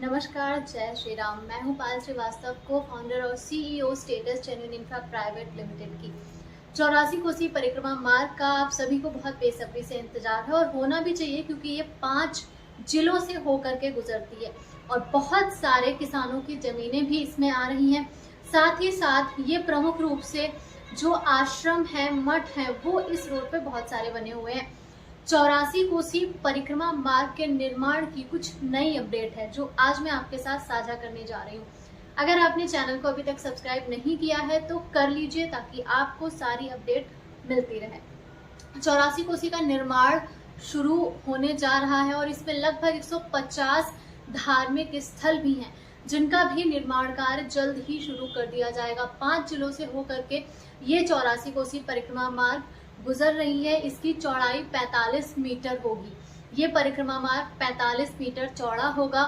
नमस्कार, जय श्री राम। मैं हूं पायल श्रीवास्तव, को फाउंडर और CEO status genuine infra private limited की। 84 कोसी परिक्रमा मार्ग का आप सभी को बहुत बेसब्री से इंतजार है और होना भी चाहिए, क्योंकि ये 5 जिलों से होकर के गुजरती है और बहुत सारे किसानों की जमीनें भी इसमें आ रही हैं। साथ ही साथ ये प्रमुख रूप से जो आश्रम है, मठ है, वो इस रोड पे बहुत सारे बने हुए हैं। 84 कोसी परिक्रमा मार्ग के निर्माण की कुछ नई अपडेट है जो आज मैं आपके साथ साझा करने जा रही हूँ। अगर आपने चैनल को अभी तक सब्सक्राइब नहीं किया है तो कर लीजिए, ताकि आपको सारी अपडेट मिलती रहे। 84 कोसी का निर्माण शुरू होने जा रहा है और इसमें लगभग 150 धार्मिक स्थल भी हैं, जिनका भी निर्माण कार्य जल्द ही शुरू कर दिया जाएगा। 5 जिलों से होकर के ये 84 कोसी परिक्रमा मार्ग गुजर रही है। इसकी चौड़ाई 45 मीटर होगी। ये परिक्रमा मार्ग 45 मीटर चौड़ा होगा।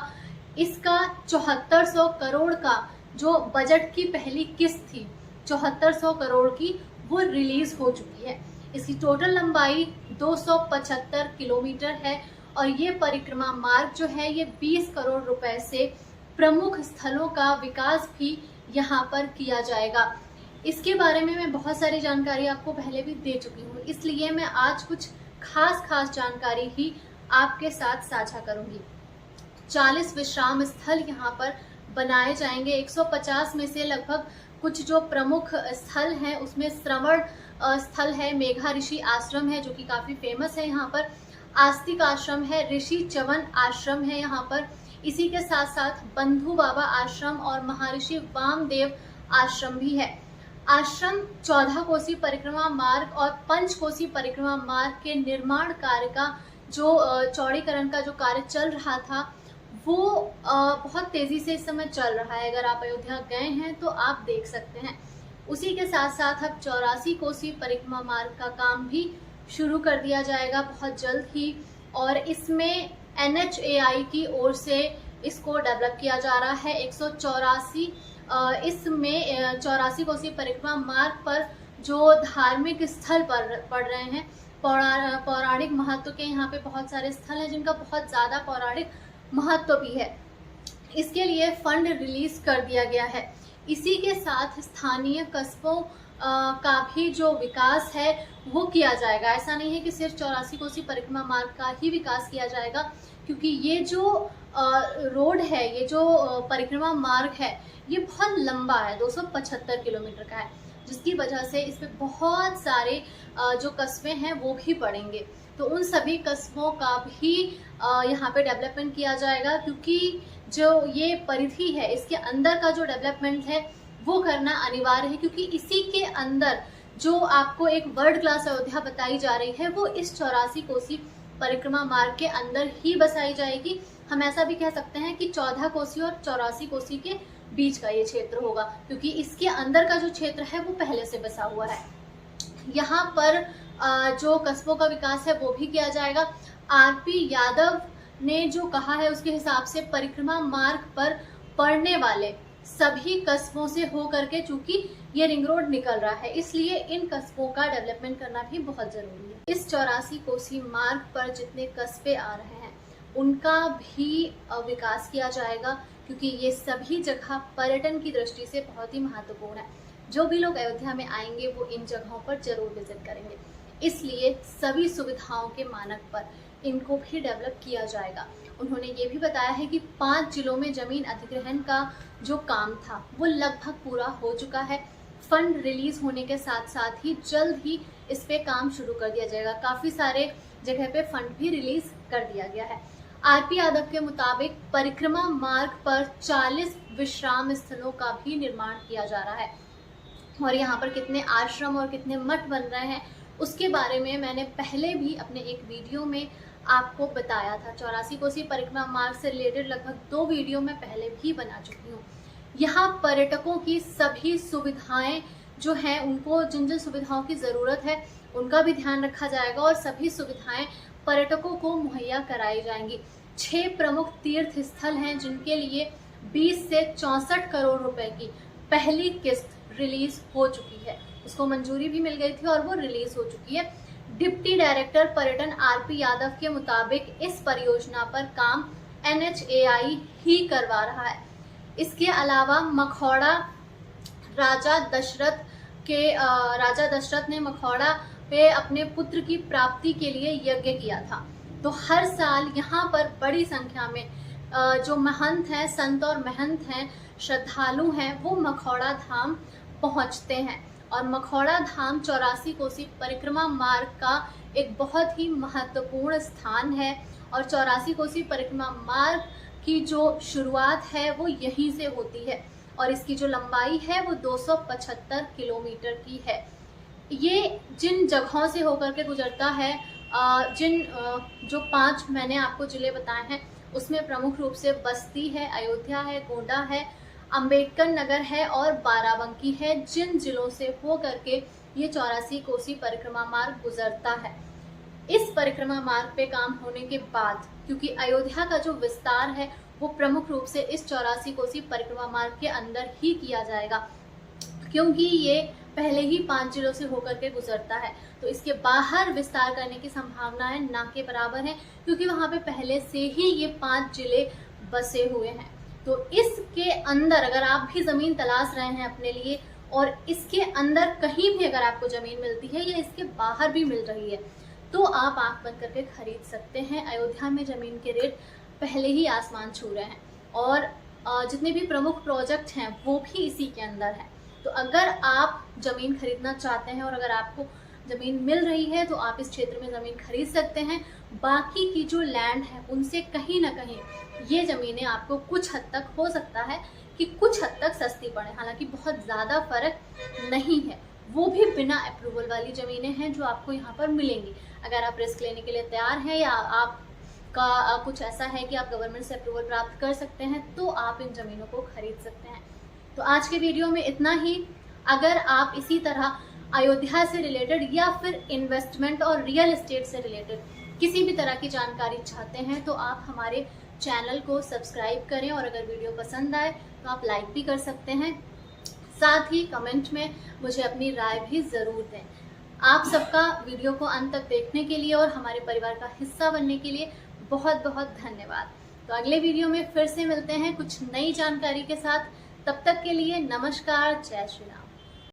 इसका 7400 करोड़ का जो बजट की पहली किस्त थी, 7400 करोड़ की, वो रिलीज हो चुकी है। इसकी टोटल लंबाई 275 किलोमीटर है और ये परिक्रमा मार्ग जो है ये 20 करोड़ रुपए से प्रमुख स्थलों का विकास भी यहाँ पर किया जाएगा। इसके बारे में मैं बहुत सारी जानकारी आपको पहले भी दे चुकी हूँ, इसलिए मैं आज कुछ खास जानकारी ही आपके साथ साझा करूंगी। 40 विश्राम स्थल यहाँ पर बनाए जाएंगे। 150 में से लगभग कुछ जो प्रमुख स्थल हैं उसमें श्रवण स्थल है, मेघा ऋषि आश्रम है जो कि काफी फेमस है यहाँ पर, आस्तिक आश्रम है, ऋषि चवन आश्रम है यहाँ पर। इसी के साथ साथ बंधु बाबा आश्रम और महर्षि वामदेव आश्रम भी है। आश्रम 14 कोसी परिक्रमा मार्ग और 5 कोसी परिक्रमा मार्ग के निर्माण कार्य का जो चौड़ीकरण का जो कार्य चल रहा था वो बहुत तेजी से इस समय चल रहा है। अगर आप अयोध्या गए हैं तो आप देख सकते हैं। उसी के साथ साथ अब 84 कोसी परिक्रमा मार्ग का काम भी शुरू कर दिया जाएगा बहुत जल्द ही, और इसमें NHAI की ओर से इसको डेवलप किया जा रहा है। 184 इसमें 84 कोसी परिक्रमा मार्ग पर जो धार्मिक स्थल पड़ रहे हैं, पौराणिक महत्व के यहाँ पे बहुत सारे स्थल हैं जिनका बहुत ज्यादा पौराणिक महत्व भी है। इसके लिए फंड रिलीज कर दिया गया है। इसी के साथ स्थानीय कस्बों का भी जो विकास है वो किया जाएगा। ऐसा नहीं है कि सिर्फ 84 कोसी परिक्रमा मार्ग का ही विकास किया जाएगा, क्योंकि ये जो रोड है, ये जो परिक्रमा मार्ग है, ये बहुत लंबा है, 275 किलोमीटर का है, जिसकी वजह से इस पे बहुत सारे जो कस्बे हैं वो भी पड़ेंगे। तो उन सभी कस्बों का भी यहाँ पे डेवलपमेंट किया जाएगा, क्योंकि जो ये परिधि है इसके अंदर का जो डेवलपमेंट है वो करना अनिवार्य है, क्योंकि इसी के अंदर जो आपको एक वर्ल्ड क्लास अयोध्या बताई जा रही है वो इस 84 कोसी परिक्रमा मार्ग के अंदर ही बसाई जाएगी। हम ऐसा भी कह सकते हैं कि 14 कोसी और 84 कोसी के बीच का ये क्षेत्र होगा, क्योंकि इसके अंदर का जो क्षेत्र है वो पहले से बसा हुआ है। यहाँ पर जो कस्बों का विकास है वो भी किया जाएगा। RP यादव ने जो कहा है उसके हिसाब से परिक्रमा मार्ग पर पड़ने वाले सभी कस्बों से होकर के, चूंकि ये रिंग रोड निकल रहा है, इसलिए इन कस्बों का डेवलपमेंट करना भी बहुत जरूरी है। इस 84 कोसी मार्ग पर जितने कस्बे आ रहे हैं उनका भी विकास किया जाएगा, क्योंकि ये सभी जगह पर्यटन की दृष्टि से बहुत ही महत्वपूर्ण है। जो भी लोग अयोध्या में आएंगे वो इन जगहों पर जरूर विजिट करेंगे, इसलिए सभी सुविधाओं के मानक पर इनको भी डेवलप किया जाएगा। उन्होंने ये भी बताया है कि 5 जिलों में जमीन अधिग्रहण का जो काम था वो लगभग पूरा हो चुका है। फंड रिलीज होने के साथ साथ ही जल्द ही इस पे काम शुरू कर दिया जाएगा। काफी सारे जगह पे फंड भी रिलीज कर दिया गया है। RP यादव के मुताबिक परिक्रमा मार्ग पर 40 विश्राम स्थलों का भी निर्माण किया जा रहा है, और यहाँ पर कितने आश्रम और कितने मठ बन रहे हैं उसके बारे में मैंने पहले भी अपने एक वीडियो में आपको बताया था। 84 कोसी परिक्रमा मार्ग से रिलेटेड लगभग 2 वीडियो मैं पहले भी बना चुकी हूँ। यहाँ पर्यटकों की सभी सुविधाएं जो हैं, उनको जिन जिन सुविधाओं की जरूरत है उनका भी ध्यान रखा जाएगा और सभी सुविधाएं पर्यटकों को मुहैया कराई जाएंगी। 6 प्रमुख तीर्थ स्थल हैं जिनके लिए 20 से 64 करोड़ रुपए की पहली किस्त रिलीज हो चुकी है। उसको मंजूरी भी मिल गई थी और वो रिलीज हो चुकी है। डिप्टी डायरेक्टर पर्यटन RP यादव के मुताबिक इस परियोजना पर काम NHAI ही करवा रहा है। इसके अलावा मखौड़ा राजा दशरथ ने मखौड़ा पे अपने पुत्र की प्राप्ति के लिए यज्ञ किया था। तो हर साल यहाँ पर बड़ी संख्या में जो महंत हैं, संत और महंत हैं, श्रद्धालु हैं, वो मखौड़ा धाम पहुँचते हैं। और मखौड़ा धाम 84 कोसी परिक्रमा मार्ग का एक बहुत ही महत्वपूर्ण स्थान है। और 84 कोसी परिक्रमा मार्ग की जो शुरुआत है वो यहीं से होती है और इसकी जो लंबाई है वो 275 किलोमीटर की है। ये जिन जगहों से होकर के गुजरता है, जो 5 मैंने आपको जिले बताए हैं उसमें प्रमुख रूप से बस्ती है, अयोध्या है, गोंडा है, अंबेडकर नगर है और बाराबंकी है। जिन जिलों से हो करके ये 84 कोसी परिक्रमा मार्ग गुजरता है। इस परिक्रमा मार्ग पे काम होने के बाद, क्योंकि अयोध्या का जो विस्तार है वो प्रमुख रूप से इस 84 कोसी परिक्रमा मार्ग के अंदर ही किया जाएगा, क्योंकि ये पहले ही 5 जिलों से होकर के गुजरता है। तो इसके बाहर विस्तार करने की संभावनाएं ना के बराबर है, क्योंकि वहां पे पहले से ही ये 5 जिले बसे हुए हैं। तो इसके अंदर अगर आप भी जमीन तलाश रहे हैं अपने लिए और इसके अंदर कहीं भी अगर आपको जमीन मिलती है या इसके बाहर भी मिल रही है तो आप आंख बंद करके खरीद सकते हैं। अयोध्या में जमीन के रेट पहले ही आसमान छू रहे हैं और जितने भी प्रमुख प्रोजेक्ट हैं वो भी इसी के अंदर है। तो अगर आप जमीन खरीदना चाहते हैं और अगर आपको जमीन मिल रही है तो आप इस क्षेत्र में जमीन खरीद सकते हैं। बाकी की जो लैंड है उनसे कहीं ना कहीं ये जमीनें आपको कुछ हद तक, हो सकता है कि कुछ हद तक सस्ती पड़े, हालांकि बहुत ज़्यादा फर्क नहीं है। वो भी बिना अप्रूवल वाली ज़मीनें हैं जो आपको यहाँ पर मिलेंगी। अगर आप रिस्क लेने के लिए तैयार हैं या आपका कुछ ऐसा है कि आप गवर्नमेंट से अप्रूवल प्राप्त कर सकते हैं तो आप इन ज़मीनों को खरीद सकते हैं। तो आज के वीडियो में इतना ही। अगर आप इसी तरह अयोध्या से रिलेटेड या फिर इन्वेस्टमेंट और रियल एस्टेट से रिलेटेड किसी भी तरह की जानकारी चाहते हैं तो आप हमारे चैनल को सब्सक्राइब करें और अगर वीडियो पसंद आए तो आप लाइक भी कर सकते हैं। साथ ही कमेंट में मुझे अपनी राय भी ज़रूर दें। आप सबका वीडियो को अंत तक देखने के लिए और हमारे परिवार का हिस्सा बनने के लिए बहुत बहुत धन्यवाद। तो अगले वीडियो में फिर से मिलते हैं कुछ नई जानकारी के साथ। तब तक के लिए नमस्कार, जय श्री राम।